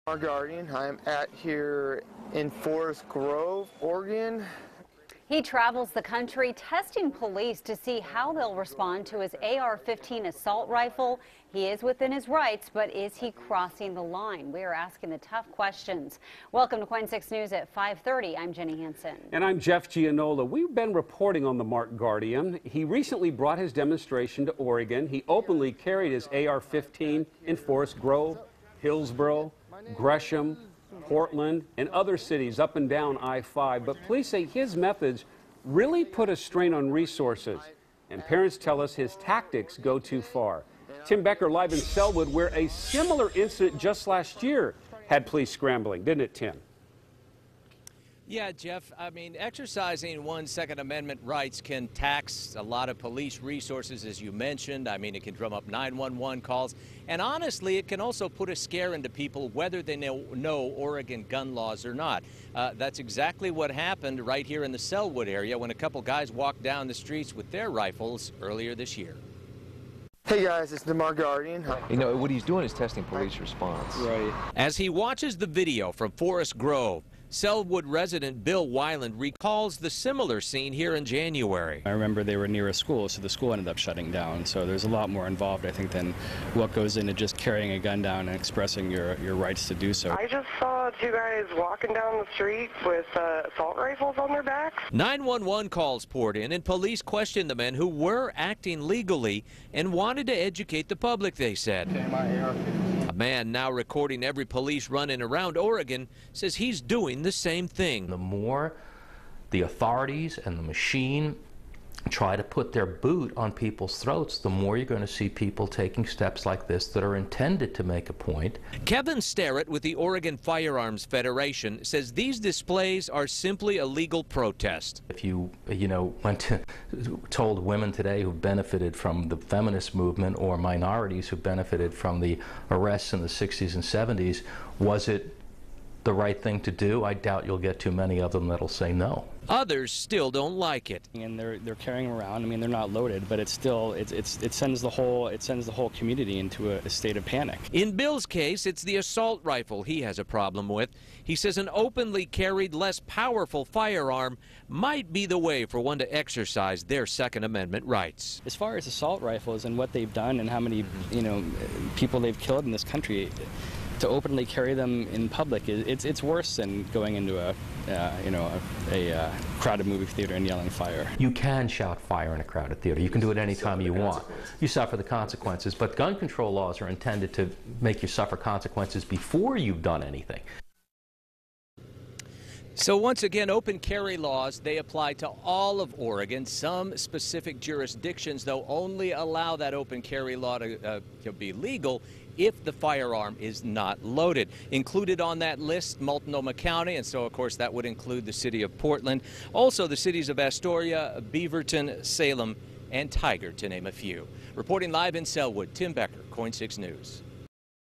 Our guardian, I'm at here in Forest Grove, Oregon. He travels the country testing police to see how they'll respond to his AR-15 assault rifle. He is within his rights, but is he crossing the line? We are asking the tough questions. Welcome to KOIN 6 News at 5:30. I'm Jenny Hansen. And I'm Jeff Gianola. We've been reporting on the Marked Guardian. He recently brought his demonstration to Oregon. He openly carried his AR-15 in Forest Grove, Hillsboro, Gresham, Portland, and other cities up and down I-5. But police say his methods really put a strain on resources. And parents tell us his tactics go too far. Tim Becker live in Selwood, where a similar incident just last year had police scrambling, didn't it, Tim? Yeah, Jeff, I mean, exercising one's Second Amendment rights can tax a lot of police resources, as you mentioned. I mean, it can drum up 911 calls. And honestly, it can also put a scare into people whether they know Oregon gun laws or not. That's exactly what happened right here in the Selwood area when a couple guys walked down the streets with their rifles earlier this year. Hey guys, it's the Marked Guardian. You know, what he's doing is testing police response. Right. As he watches the video from Forest Grove, Selwood resident Bill Weiland recalls the similar scene here in January. I remember they were near a school, so the school ended up shutting down. So there's a lot more involved, I think, than what goes into just carrying a gun down and expressing your rights to do so. I just saw two guys walking down the street with assault rifles on their backs. 911 calls poured in, and police questioned the men who were acting legally and wanted to educate the public, they said. A man now recording every police run-in around Oregon says he's doing the same thing. The more the authorities and the machine try to put their boot on people's throats, the more you're going to see people taking steps like this that are intended to make a point. Kevin STARRETT with the Oregon Firearms Federation says these displays are simply a legal protest. If you told women today who benefited from the feminist movement or minorities who benefited from the arrests in the 60s and 70s, was it the right thing to do? I doubt you'll get too many of them that'll say no. Others still don't like it. And they're carrying them around. I mean, they're not loaded, but it sends the whole community into a state of panic. In Bill's case, it's the assault rifle he has a problem with. He says an openly carried, less powerful firearm might be the way for one to exercise their Second Amendment rights. As far as assault rifles and what they've done and how many people they've killed in this country, to openly carry them in public, it's worse than going into a crowded movie theater and yelling fire. You can shout fire in a crowded theater. You can do it anytime you want. You suffer the consequences, but gun control laws are intended to make you suffer consequences before you've done anything. So once again, open carry laws, they apply to all of Oregon. Some specific jurisdictions, though, only allow that open carry law to be legal if the firearm is not loaded. Included on that list, Multnomah County, and so, of course, that would include the city of Portland. Also, the cities of Astoria, Beaverton, Salem, and Tigard, to name a few. Reporting live in Selwood, Tim Becker, KOIN 6 News.